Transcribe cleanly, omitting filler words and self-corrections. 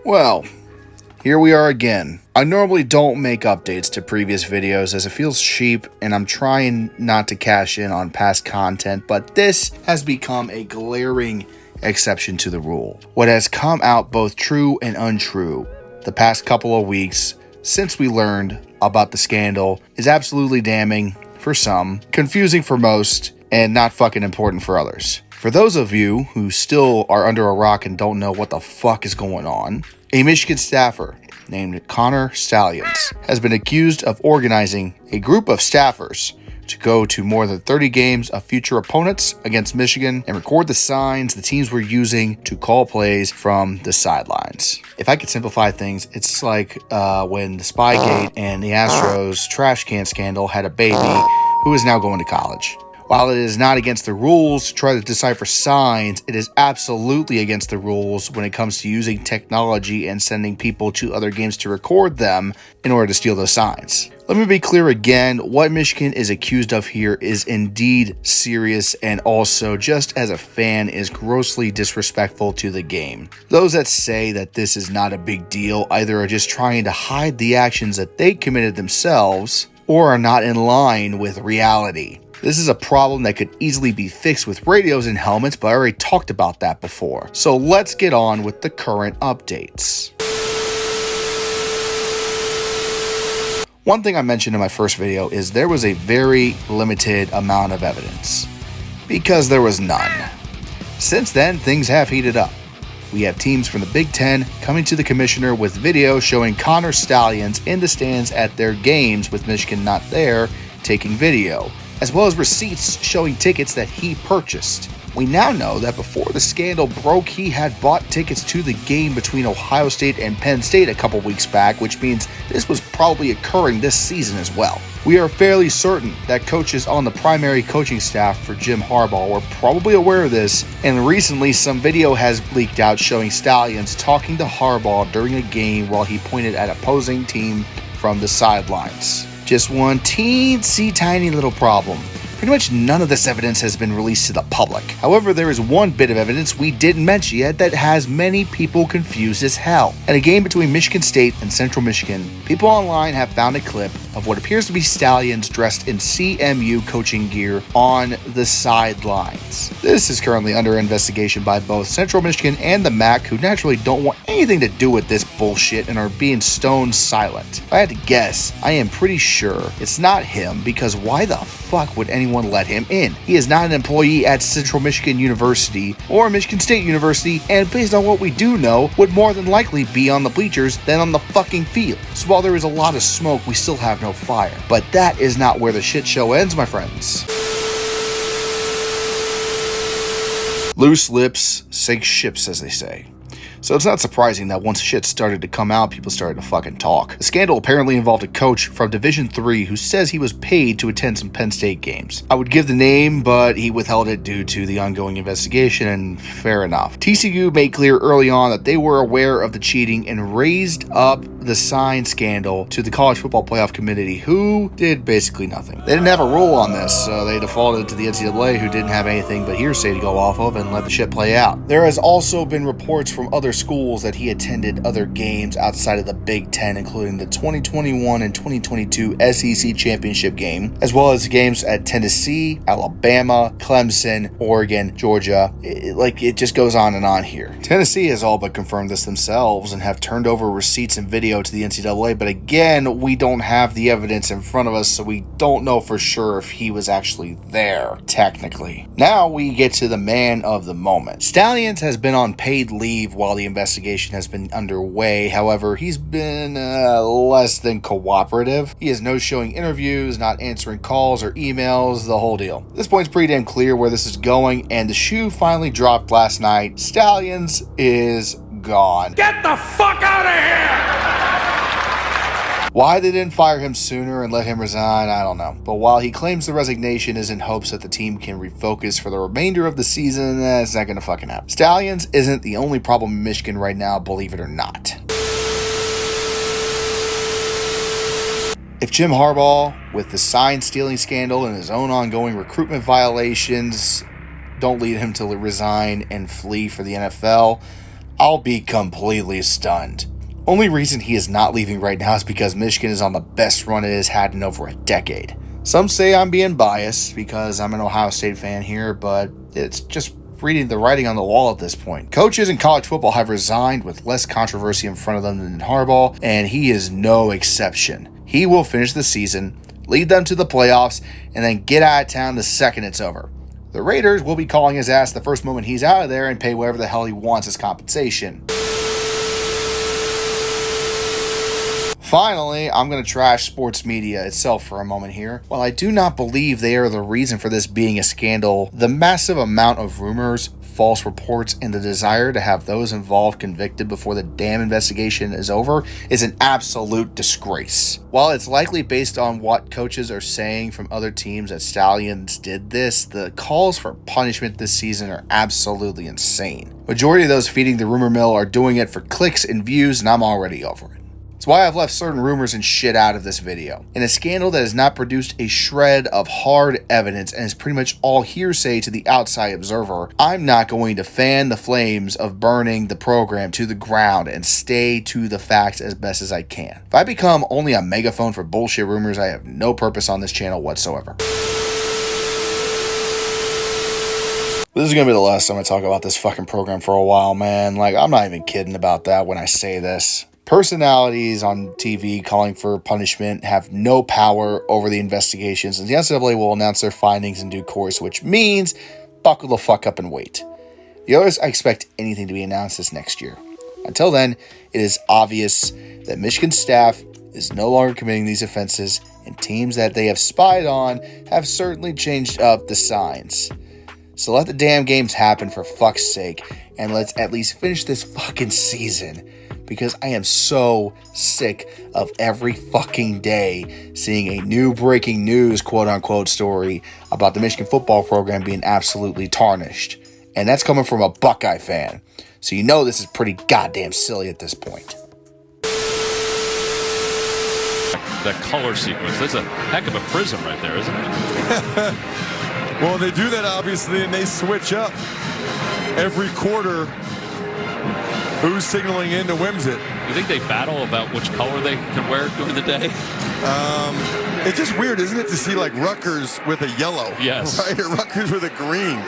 Well, here we are again. I normally don't make updates to previous videos as it feels cheap and I'm trying not to cash in on past content, but this has become a glaring exception to the rule. What has come out both true and untrue the past couple of weeks since we learned about the scandal is absolutely damning for some, confusing for most, and not fucking important for others. For those of you who still are under a rock and don't know what the fuck is going on, a Michigan staffer named Connor Stalions has been accused of organizing a group of staffers to go to more than 30 games of future opponents against Michigan and record the signs the teams were using to call plays from the sidelines. If I could simplify things, it's like when the Spygate and the Astros trash can scandal had a baby who is now going to college. While it is not against the rules to try to decipher signs, it is absolutely against the rules when it comes to using technology and sending people to other games to record them in order to steal those signs. Let me be clear again, what Michigan is accused of here is indeed serious and also, just as a fan, is grossly disrespectful to the game. Those that say that this is not a big deal either are just trying to hide the actions that they committed themselves or are not in line with reality. This is a problem that could easily be fixed with radios and helmets, but I already talked about that before. So let's get on with the current updates. One thing I mentioned in my first video is there was a very limited amount of evidence, because there was none. Since then, things have heated up. We have teams from the Big Ten coming to the commissioner with video showing Connor Stalions in the stands at their games with Michigan not there, taking video, as well as receipts showing tickets that he purchased. We now know that before the scandal broke, he had bought tickets to the game between Ohio State and Penn State a couple weeks back, which means this was probably occurring this season as well. We are fairly certain that coaches on the primary coaching staff for Jim Harbaugh were probably aware of this, and recently some video has leaked out showing Stalions talking to Harbaugh during a game while he pointed at opposing team from the sidelines. Just one teensy tiny little problem. Pretty much none of this evidence has been released to the public. However, there is one bit of evidence we didn't mention yet that has many people confused as hell. At a game between Michigan State and Central Michigan, people online have found a clip of what appears to be Stalions dressed in CMU coaching gear on the sidelines. This is currently under investigation by both Central Michigan and the MAC, who naturally don't want anything to do with this bullshit and are being stone silent. If I had to guess, I am pretty sure it's not him, because why the fuck would anyone let him in? He is not an employee at Central Michigan University or Michigan State University, and based on what we do know, would more than likely be on the bleachers than on the fucking field. So while there is a lot of smoke, we still have no fire. But that is not where the shit show ends, my friends. Loose lips sink ships, as they say. So it's not surprising that once shit started to come out, people started to fucking talk. The scandal apparently involved a coach from Division III who says he was paid to attend some Penn State games. I would give the name, but he withheld it due to the ongoing investigation, and fair enough. TCU made clear early on that they were aware of the cheating and raised up the sign scandal to the College Football Playoff Committee, who did basically nothing. They didn't have a rule on this, so they defaulted to the NCAA, who didn't have anything but hearsay to go off of, and let the shit play out. There has also been reports from other schools that he attended other games outside of the Big Ten, including the 2021 and 2022 SEC Championship game, as well as games at Tennessee, Alabama, Clemson, Oregon, Georgia. It just goes on and on here. Tennessee has all but confirmed this themselves and have turned over receipts and video to the NCAA, but again, we don't have the evidence in front of us, so we don't know for sure if he was actually there, technically. Now we get to the man of the moment. Stalions has been on paid leave while the investigation has been underway. However, he's been less than cooperative. He is no-showing interviews, not answering calls or emails, the whole deal. This point's pretty damn clear where this is going, and the shoe finally dropped last night. Stalions is gone. Get the fuck out of here! Why they didn't fire him sooner and let him resign, I don't know. But while he claims the resignation is in hopes that the team can refocus for the remainder of the season, it's not gonna fucking happen. Stalions isn't the only problem in Michigan right now, believe it or not. If Jim Harbaugh, with the sign stealing scandal and his own ongoing recruitment violations, don't lead him to resign and flee for the NFL, I'll be completely stunned. Only reason he is not leaving right now is because Michigan is on the best run it has had in over a decade. Some say I'm being biased because I'm an Ohio State fan here, but it's just reading the writing on the wall at this point. Coaches in college football have resigned with less controversy in front of them than Harbaugh, and he is no exception. He will finish the season, lead them to the playoffs, and then get out of town the second it's over. The Raiders will be calling his ass the first moment he's out of there and pay whatever the hell he wants as compensation. Finally, I'm going to trash sports media itself for a moment here. While I do not believe they are the reason for this being a scandal, the massive amount of rumors, false reports, and the desire to have those involved convicted before the damn investigation is over is an absolute disgrace. While it's likely based on what coaches are saying from other teams that Stallions did this, the calls for punishment this season are absolutely insane. Majority of those feeding the rumor mill are doing it for clicks and views, and I'm already over it. It's why I've left certain rumors and shit out of this video. In a scandal that has not produced a shred of hard evidence and is pretty much all hearsay to the outside observer, I'm not going to fan the flames of burning the program to the ground and stay to the facts as best as I can. If I become only a megaphone for bullshit rumors, I have no purpose on this channel whatsoever. This is going to be the last time I talk about this fucking program for a while, man. Like, I'm not even kidding about that when I say this. Personalities on TV calling for punishment have no power over the investigations, and the NCAA will announce their findings in due course, which means buckle the fuck up and wait. The others, I expect anything to be announced this next year. Until then, it is obvious that Michigan staff is no longer committing these offenses, and teams that they have spied on have certainly changed up the signs. So let the damn games happen for fuck's sake, and let's at least finish this fucking season. Because I am so sick of every fucking day seeing a new breaking news quote-unquote story about the Michigan football program being absolutely tarnished. And that's coming from a Buckeye fan. So you know this is pretty goddamn silly at this point. The color sequence, that's a heck of a prism right there, isn't it? Well, they do that obviously, and they switch up every quarter. Who's signaling in to wins it? You think they battle about which color they can wear during the day? It's just weird, isn't it, to see like Rutgers with a yellow? Yes. Right? Or Rutgers with a green.